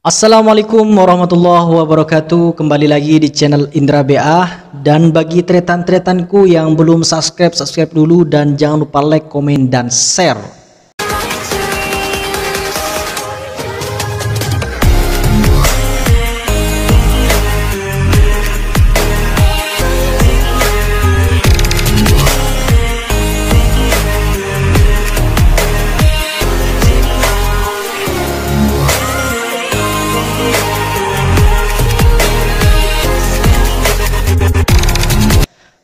Assalamualaikum warahmatullahi wabarakatuh. Kembali lagi di channel Indra BA. Dan bagi tretan-tretanku yang belum subscribe dulu. Dan jangan lupa like, komen, dan share.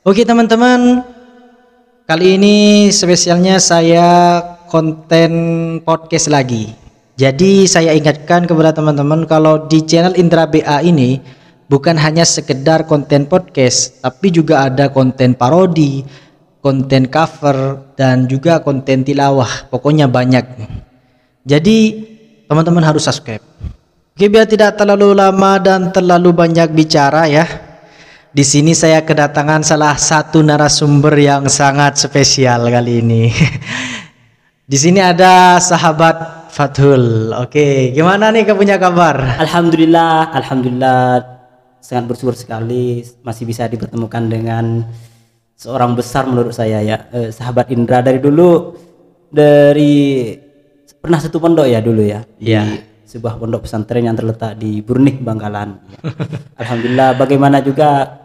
Oke teman-teman, kali ini spesialnya saya konten podcast lagi. Jadi saya ingatkan kepada teman-teman kalau di channel Indra BA ini bukan hanya sekedar konten podcast, tapi juga ada konten parodi, konten cover, dan juga konten tilawah. Pokoknya banyak. Jadi teman-teman harus subscribe. Oke, biar tidak terlalu lama dan terlalu banyak bicara ya. Di sini saya kedatangan salah satu narasumber yang sangat spesial kali ini. Di sini ada sahabat Fathul. Oke, gimana nih punya kabar? Alhamdulillah sangat bersyukur sekali masih bisa dipertemukan dengan seorang besar menurut saya ya, sahabat Indra dari dulu, pernah satu pondok ya dulu ya. Iya. Di sebuah pondok pesantren yang terletak di Burnih, Bangkalan. Ya. Alhamdulillah, bagaimana juga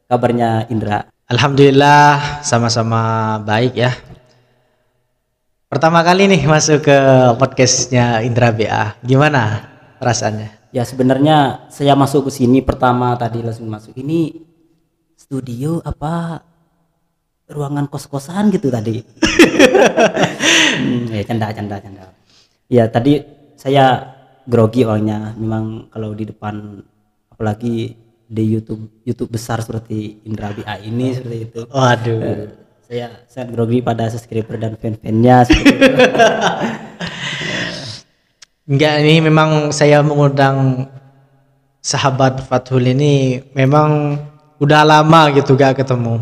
kabarnya Indra? Alhamdulillah sama-sama baik ya. Pertama kali nih masuk ke podcastnya Indra BA, gimana perasaannya? Ya sebenarnya saya masuk ke sini pertama tadi langsung masuk, ini studio apa ruangan kos-kosan gitu tadi. Ya canda. Ya tadi saya grogi orangnya, memang kalau di depan apalagi di YouTube besar seperti Indra BA ini seperti itu. Waduh. Saya sangat grogi pada subscriber dan fan-fannya seperti itu. Enggak, ini memang saya mengundang sahabat Fathul ini memang udah lama gitu gak ketemu.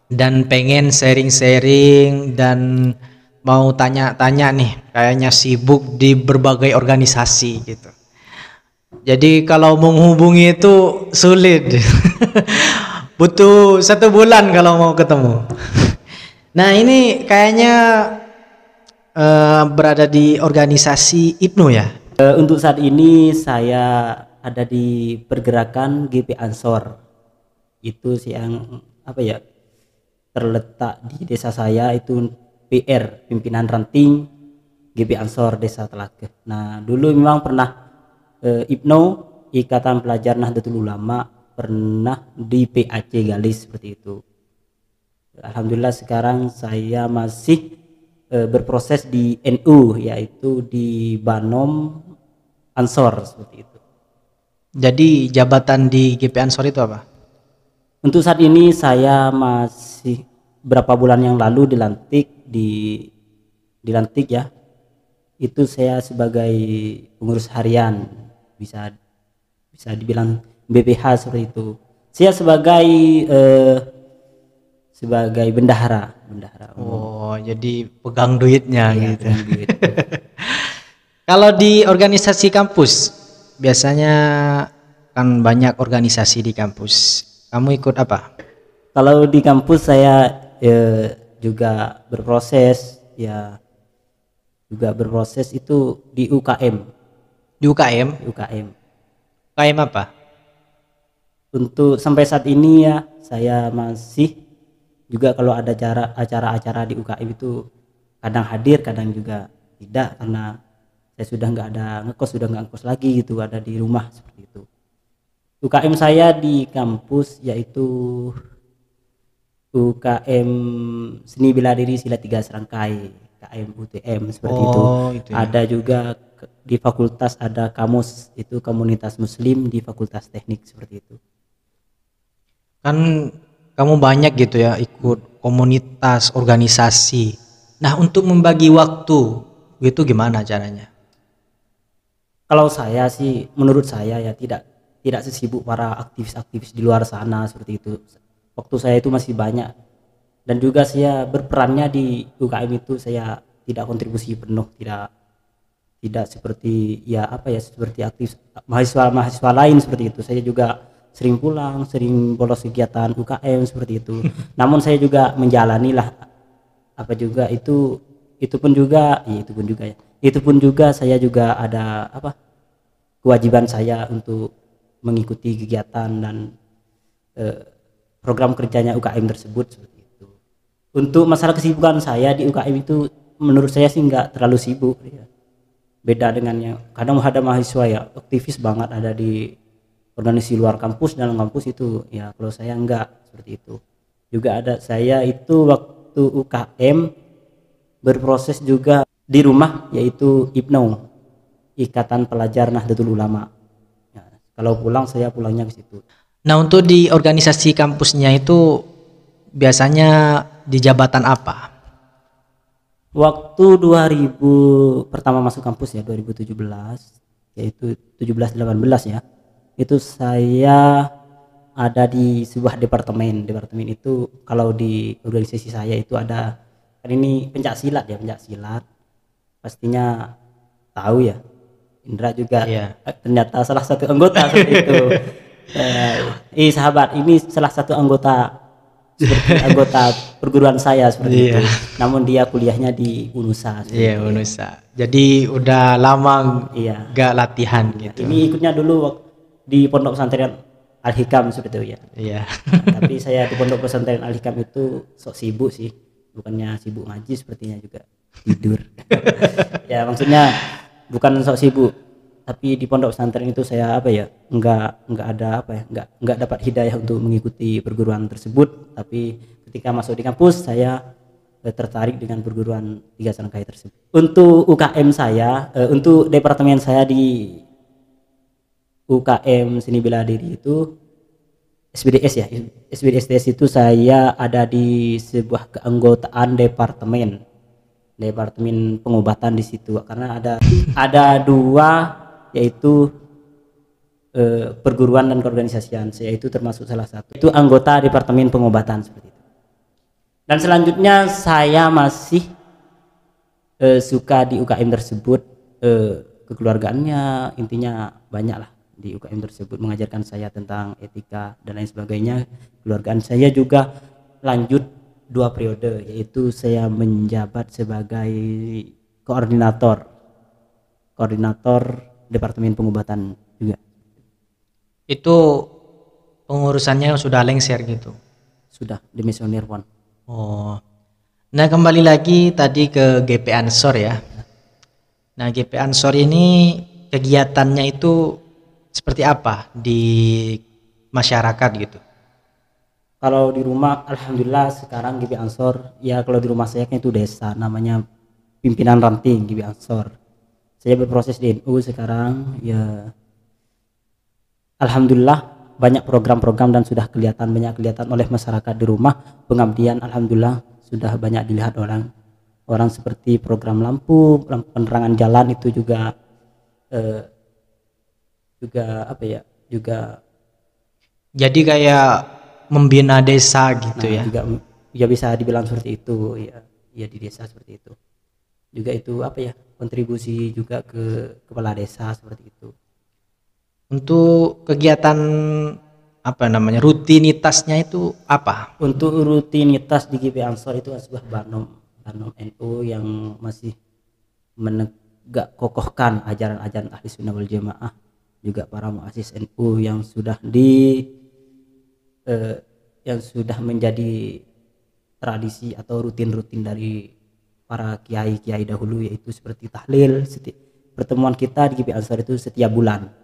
Dan pengen sharing-sharing dan mau tanya-tanya nih, kayaknya sibuk di berbagai organisasi gitu. Jadi kalau menghubungi itu sulit. Butuh 1 bulan kalau mau ketemu. Nah ini kayaknya berada di organisasi IPNU ya. Untuk saat ini saya ada di pergerakan GP Ansor. Itu sih yang apa ya, terletak di desa saya, itu PR, pimpinan ranting GP Ansor Desa Telakeh. Nah dulu memang pernah IPNO, Ikatan Pelajar Nahdlatul Ulama, pernah di PAC Galis seperti itu. Alhamdulillah sekarang saya masih berproses di NU, yaitu di Banom Ansor seperti itu. Jadi jabatan di GP Ansor itu apa? Untuk saat ini saya masih berapa bulan yang lalu dilantik ya. Itu saya sebagai pengurus harian, bisa dibilang BPH seperti itu. Saya sebagai bendahara. Oh, jadi pegang duitnya ya, gitu. pegang duit. Kalau di organisasi kampus biasanya kan banyak organisasi di kampus. Kamu ikut apa? Kalau di kampus saya juga berproses ya. Juga berproses itu di UKM. Di UKM? UKM apa? Untuk sampai saat ini ya saya masih juga kalau ada acara-acara di UKM itu kadang hadir, kadang juga tidak, karena saya sudah nggak ngekos lagi gitu, ada di rumah seperti itu. UKM saya di kampus yaitu UKM Seni Bela Diri Silat 3 Serangkai, KM UTM seperti itu. Ya. Ada juga di fakultas ada kamus, itu komunitas muslim di fakultas teknik seperti itu. Kan kamu banyak gitu ya ikut komunitas, organisasi. Nah untuk membagi waktu itu gimana caranya? Kalau saya sih, menurut saya ya tidak sesibuk para aktivis-aktivis di luar sana seperti itu. Waktu saya itu masih banyak, dan juga saya berperannya di UKM itu saya tidak kontribusi penuh, tidak tidak seperti ya apa ya seperti aktif mahasiswa lain seperti itu. Saya juga sering pulang, sering bolos kegiatan UKM seperti itu. Namun saya juga menjalani lah apa juga itu pun juga ya itu pun juga ya itu pun juga saya juga ada apa kewajiban saya untuk mengikuti kegiatan dan program kerjanya UKM tersebut seperti itu. Untuk masalah kesibukan saya di UKM itu menurut saya sih nggak terlalu sibuk ya. Beda dengan yang kadang ada mahasiswa ya aktivis banget ada di organisasi luar kampus, dalam kampus itu ya. Kalau saya enggak seperti itu. Juga ada saya itu waktu UKM berproses juga di rumah, yaitu IPNO, Ikatan Pelajar Nahdlatul Ulama ya, kalau pulang saya pulangnya ke situ. Nah, untuk di organisasi kampusnya itu biasanya di jabatan apa? Waktu 2000 pertama masuk kampus ya 2017 yaitu 17-18 ya, itu saya ada di sebuah departemen itu. Kalau di organisasi saya itu ada, kan ini pencak silat ya, pencak silat pastinya tahu ya, Indra juga ternyata salah satu anggota seperti itu. Sahabat ini salah satu anggota seperti anggota perguruan saya seperti itu. Namun dia kuliahnya di UNUSA. Iya, UNUSA. Jadi udah lama gak latihan gitu. Ini ikutnya dulu di Pondok Pesantren Al-Hikam seperti itu ya. Iya. Tapi saya di Pondok Pesantren Al-Hikam itu sok sibuk sih. Bukannya sibuk ngaji, sepertinya juga tidur. Ya maksudnya bukan sok sibuk, tapi di pondok pesantren itu saya apa ya nggak ada apa ya nggak dapat hidayah untuk mengikuti perguruan tersebut. Tapi ketika masuk di kampus saya tertarik dengan perguruan Tiga Sankai tersebut. Untuk UKM saya untuk departemen saya di UKM Seni Bela Diri itu SBDS ya, SBDS itu saya ada di sebuah keanggotaan departemen pengobatan di situ, karena ada dua, yaitu perguruan dan keorganisasian. Saya itu termasuk salah satu, itu anggota departemen pengobatan seperti itu. Dan selanjutnya saya masih suka di UKM tersebut, kekeluargaannya intinya banyak lah di UKM tersebut, mengajarkan saya tentang etika dan lain sebagainya. Kekeluargaan saya juga lanjut 2 periode, yaitu saya menjabat sebagai koordinator departemen pengobatan juga. Itu pengurusannya sudah lengser gitu? Sudah, demisioner Pon. Oh, nah kembali lagi tadi ke GP Ansor ya. Nah, GP Ansor ini kegiatannya itu seperti apa di masyarakat gitu? Kalau di rumah alhamdulillah sekarang GP Ansor ya, kalau di rumah saya kan itu desa, namanya pimpinan ranting GP Ansor. Saya berproses di NU sekarang ya, alhamdulillah banyak program-program dan sudah banyak kelihatan oleh masyarakat di rumah. Pengabdian alhamdulillah sudah banyak dilihat orang seperti program lampu penerangan jalan itu juga apa ya, juga jadi kayak membina desa gitu ya. Juga ya bisa dibilang seperti itu ya di desa seperti itu. Juga itu apa ya, kontribusi juga ke kepala desa seperti itu. Untuk kegiatan apa namanya, rutinitasnya itu apa? Untuk rutinitas di GP Ansor itu sebuah Banom NU yang masih menegak kokohkan ajaran-ajaran ahli sunnah wal jamaah, juga para muassis NU yang sudah menjadi tradisi atau rutin dari para kiai dahulu, yaitu seperti tahlil. Pertemuan kita di GP Ansor itu setiap bulan.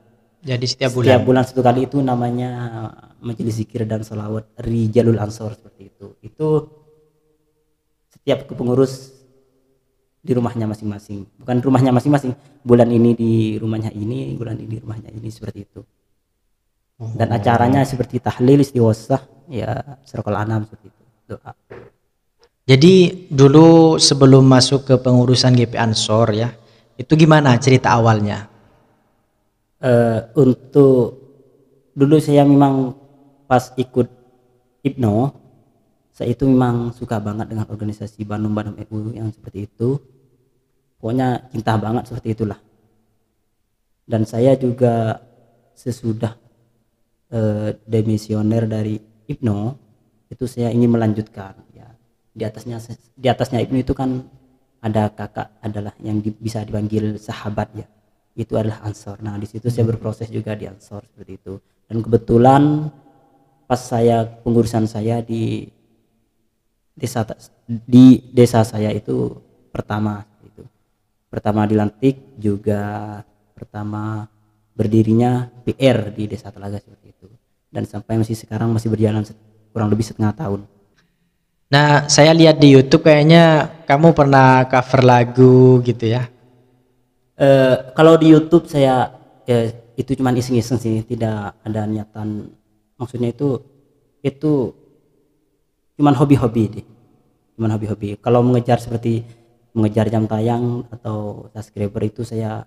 Jadi setiap bulan 1 kali, itu namanya majelis zikir dan sholawat Rijalul Ansor seperti itu. Itu setiap kepengurusan di rumahnya masing-masing, bukan rumahnya masing-masing, bulan ini di rumahnya ini, bulan ini di rumahnya ini, seperti itu. Dan acaranya seperti tahlil, istighosah ya, surah Anam seperti itu, doa. Jadi dulu sebelum masuk ke pengurusan GP Ansor ya, itu gimana cerita awalnya? Untuk dulu saya memang pas ikut IPNO, saya itu memang suka banget dengan organisasi Banom NU yang seperti itu. pokoknya cinta banget seperti itulah. Dan saya juga sesudah demisioner dari Ibnu itu saya ingin melanjutkan ya. Di atasnya Ibnu itu kan ada kakak adalah yang bisa dipanggil sahabat ya, itu adalah Ansor. Nah di situ saya berproses juga di Ansor seperti itu. Dan kebetulan pas saya pengurusan saya di desa saya itu pertama dilantik, juga pertama berdirinya PR di Desa Telaga seperti itu, dan sampai sekarang masih berjalan kurang lebih setengah tahun. Nah, saya lihat di YouTube kayaknya kamu pernah cover lagu gitu ya. Kalau di YouTube saya itu cuman iseng-iseng sih, tidak ada niatan, maksudnya itu cuman hobi-hobi deh, kalau mengejar jam tayang atau subscriber itu saya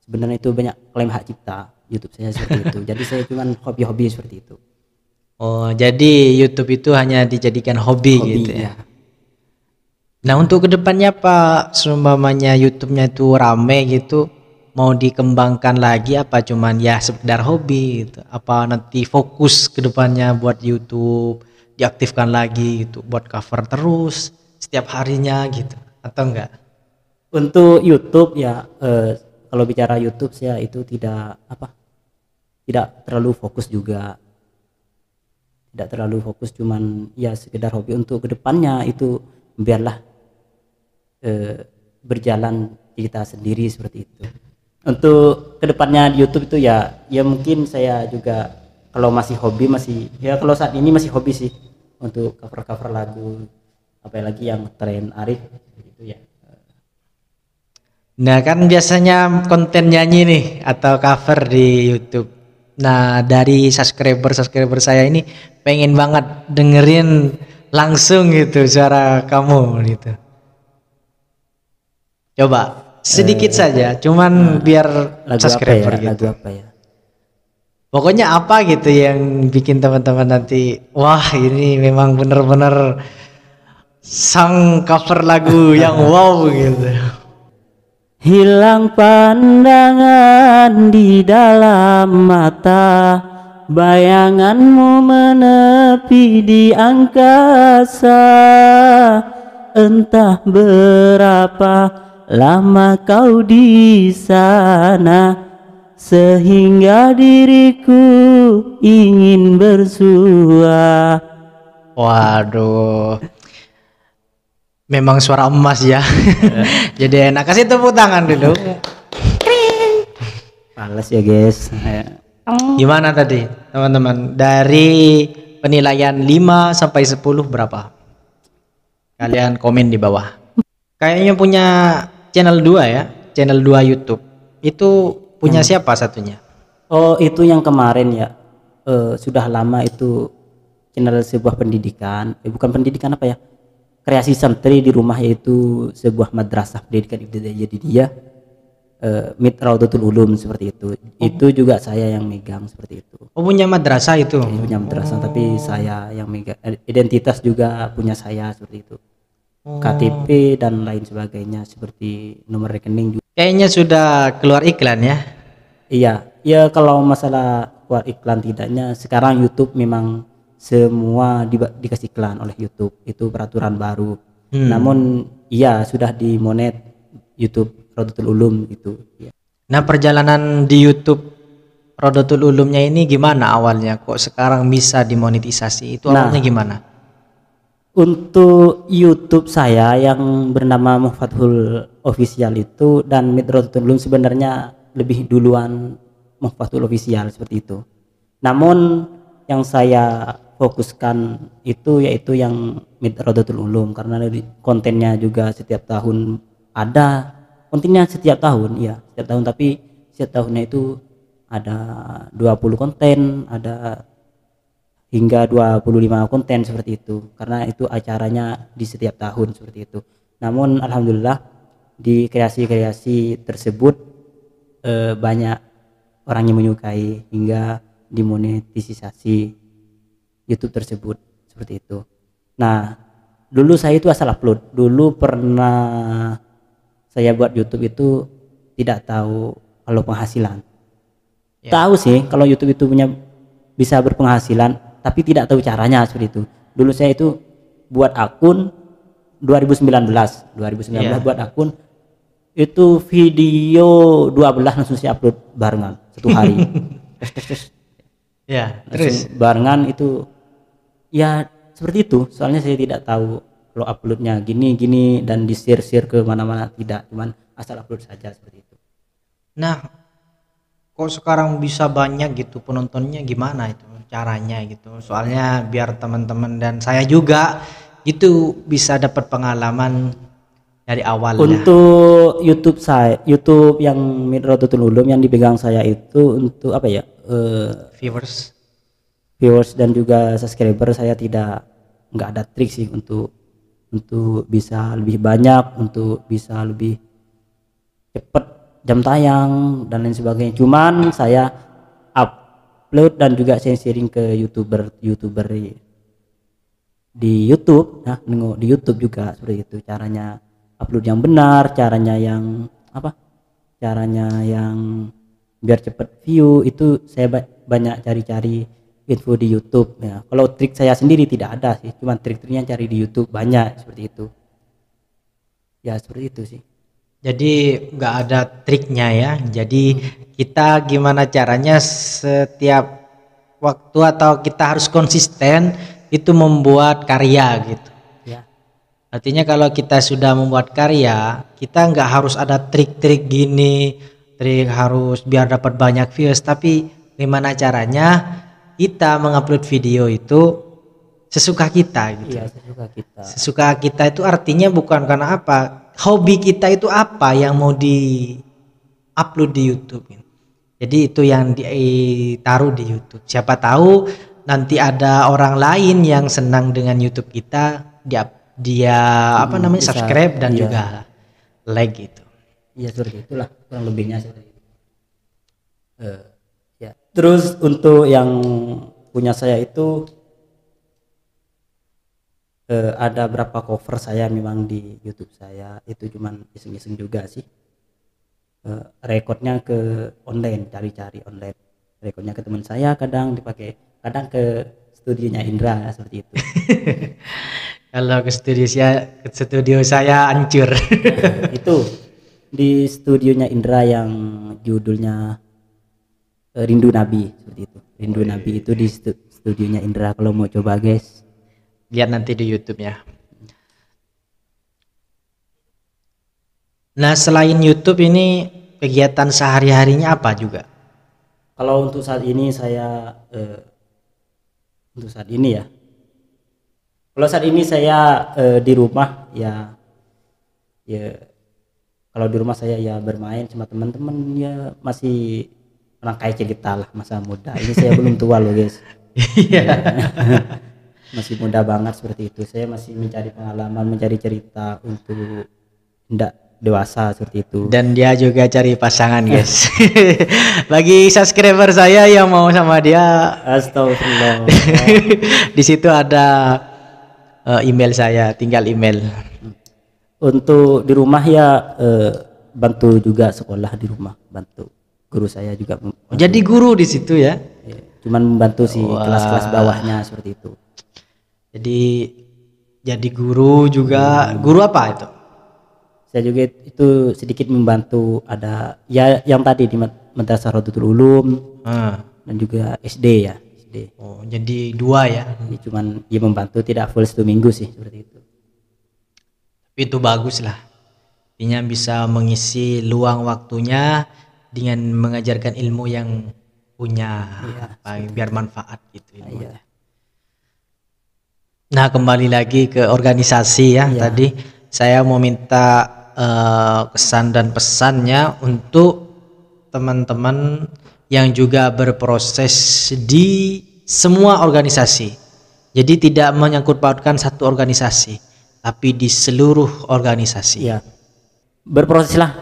sebenarnya itu banyak klaim hak cipta YouTube saya seperti itu. Jadi saya cuman hobi-hobi seperti itu. Oh, jadi YouTube itu hanya dijadikan hobi gitu ya. Nah, untuk kedepannya Pak, seumpamanya YouTube-nya itu rame gitu, mau dikembangkan lagi apa cuman ya sekedar hobi gitu? Apa nanti fokus kedepannya buat YouTube diaktifkan lagi gitu, buat cover terus setiap harinya gitu, atau enggak? Untuk YouTube ya, kalau bicara YouTube saya itu tidak terlalu fokus juga, cuman ya sekedar hobi. Untuk kedepannya itu biarlah berjalan kita sendiri seperti itu. Untuk kedepannya di YouTube itu ya mungkin saya juga kalau masih hobi, kalau saat ini masih hobi sih untuk cover lagu, apalagi yang tren Arif gitu ya. Nah, kan biasanya konten nyanyi nih atau cover di YouTube. Nah, dari subscriber saya ini pengen banget dengerin langsung gitu suara kamu gitu. Coba sedikit saja, cuman biar subscriber gitu. Lagu apa ya? Pokoknya apa gitu yang bikin teman-teman nanti wah ini memang bener-bener sang cover lagu yang wow gitu. Hilang pandangan di dalam mata, bayanganmu menepi di angkasa. Entah berapa lama kau di sana, sehingga diriku ingin bersua. Waduh, memang suara emas ya. Jadi enak. Kasih tepuk tangan dulu. Males ya guys. Gimana tadi teman-teman? Dari penilaian 5 sampai 10 berapa? Kalian komen di bawah. Kayaknya punya channel 2 ya, channel 2 YouTube. Itu punya siapa satunya? Oh, itu yang kemarin ya. Sudah lama itu channel sebuah pendidikan. Bukan pendidikan apa ya? Kreasi santri di rumah, yaitu sebuah madrasah pendidikan ibtidaiyah di dia. Mit Raudatul Ulum seperti itu. Itu juga saya yang megang seperti itu. Oh, punya madrasah itu. Punya madrasah, tapi saya yang megang. Identitas juga punya saya seperti itu. KTP dan lain sebagainya, seperti nomor rekening juga. Kayaknya sudah keluar iklan ya. Iya, ya kalau masalah keluar iklan tidaknya, sekarang YouTube memang semua dikasih iklan oleh YouTube, itu peraturan baru. Namun iya sudah dimonet YouTube Raudatul Ulum gitu ya. Nah, perjalanan di YouTube Raudatul Ulumnya ini gimana awalnya? Kok sekarang bisa dimonetisasi? Itu awalnya gimana? Untuk YouTube saya yang bernama Mufathul Official itu dan Mit Raudatul Ulum sebenarnya lebih duluan Mufathul Official seperti itu. Namun yang saya fokuskan itu yaitu yang Mit Raudatul Ulum, karena kontennya juga setiap tahun ada, kontennya setiap tahun ya, setiap tahun, tapi setiap tahunnya itu ada 20 konten, ada hingga 25 konten seperti itu, karena itu acaranya di setiap tahun seperti itu. Namun alhamdulillah di kreasi-kreasi tersebut banyak orang yang menyukai hingga dimonetisasi YouTube tersebut seperti itu. Nah, dulu saya itu asal upload. Dulu pernah saya buat YouTube itu tidak tahu kalau penghasilan. Ya. Tahu sih kalau YouTube itu punya bisa berpenghasilan, tapi tidak tahu caranya seperti itu. Dulu saya itu buat akun 2019 Iya. buat akun itu video 12 langsung saya upload barengan satu hari. Tes. Ya, Langsung terus barengan itu ya seperti itu. Soalnya saya tidak tahu kalau uploadnya gini dan di share ke mana-mana, tidak, cuman asal upload saja seperti itu. nah, kok sekarang bisa banyak gitu penontonnya, gimana itu caranya gitu? Soalnya biar teman-teman dan saya juga itu bisa dapat pengalaman dari awal ya. Untuk YouTube yang Midrotutul Ulum yang dipegang saya itu untuk apa ya, viewers dan juga subscriber, saya nggak ada trik sih untuk bisa lebih banyak, untuk bisa lebih cepat jam tayang dan lain sebagainya. Cuman saya upload dan juga saya sharing ke youtuber di YouTube, nah nengok di YouTube juga seperti itu. Caranya upload yang benar, caranya yang biar cepat view, itu saya banyak cari-cari info di YouTube ya. Kalau trik saya sendiri tidak ada sih, cuman trik-triknya cari di YouTube banyak seperti itu. Ya seperti itu sih. Jadi nggak ada triknya ya. Jadi kita gimana caranya setiap waktu atau kita harus konsisten itu membuat karya gitu. Ya. Artinya kalau kita sudah membuat karya, kita nggak harus ada trik-trik gini, trik harus biar dapat banyak views, tapi gimana caranya kita mengupload video itu sesuka kita gitu. Iya, sesuka kita. Sesuka kita itu artinya bukan karena apa, hobi kita itu apa yang mau di upload di YouTube. Jadi itu yang ditaruh di YouTube. Siapa tahu nanti ada orang lain yang senang dengan YouTube kita, dia Bisa, subscribe dan iya. juga like gitu. Iya seperti itulah kurang lebihnya seperti itu. Ya. Terus untuk yang punya saya itu ada berapa cover saya memang di YouTube saya, itu cuman iseng-iseng juga sih. Rekodnya ke online, cari-cari online. Rekodnya ke teman saya, kadang dipakai, kadang ke studionya Indra seperti itu. Kalau ke studio saya hancur. Itu di studionya Indra yang judulnya Rindu Nabi seperti itu. Rindu Nabi itu di studionya Indra, kalau mau coba guys. Lihat nanti di YouTube ya. Nah, selain YouTube ini kegiatan sehari-harinya apa juga? Kalau untuk saat ini saya untuk saat ini ya. Kalau saat ini saya di rumah ya kalau di rumah saya ya bermain sama teman-teman, ya masih rangkai cerita lah, masa muda. Ini saya belum tua loh guys. Iya. Masih muda banget seperti itu. Saya masih mencari pengalaman, mencari cerita untuk tidak dewasa seperti itu. Dan dia juga cari pasangan guys. Bagi subscriber saya yang mau sama dia, Astagfirullah. di situ ada email saya, tinggal email. Untuk di rumah ya bantu juga sekolah di rumah, bantu guru saya juga. Jadi guru di situ ya? Cuman membantu sih kelas-kelas bawahnya seperti itu. Jadi guru juga. Guru apa itu? Saya juga itu sedikit membantu, ada ya yang tadi di Madrasah Rodotul Ulum dan juga SD ya, SD. Oh, jadi dua ya. Jadi cuman dia membantu, tidak full 1 minggu sih seperti itu. Tapi itu bagus lah. Artinya bisa mengisi luang waktunya dengan mengajarkan ilmu yang punya, biar manfaat gitu ilmunya. Iya. Nah, kembali lagi ke organisasi ya. Iya. Tadi saya mau minta kesan dan pesannya untuk teman-teman yang juga berproses di semua organisasi. Jadi tidak menyangkut pautkan satu organisasi, tapi di seluruh organisasi. Ya, berproseslah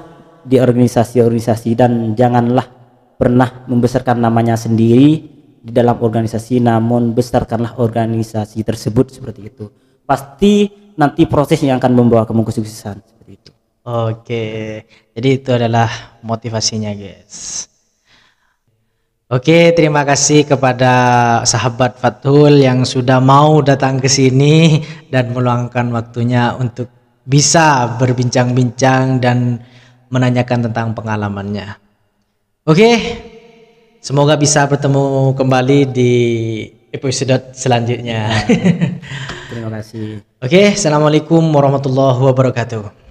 di organisasi-organisasi dan janganlah pernah membesarkan namanya sendiri di dalam organisasi, namun besarkanlah organisasi tersebut seperti itu. Pasti nanti proses yang akan membawa kamu kesuksesan seperti itu. Oke, jadi itu adalah motivasinya, guys. Oke, terima kasih kepada sahabat Fathul yang sudah mau datang ke sini dan meluangkan waktunya untuk bisa berbincang-bincang dan menanyakan tentang pengalamannya. Oke, semoga bisa bertemu kembali di episode selanjutnya. Terima kasih. Oke, assalamualaikum warahmatullahi wabarakatuh.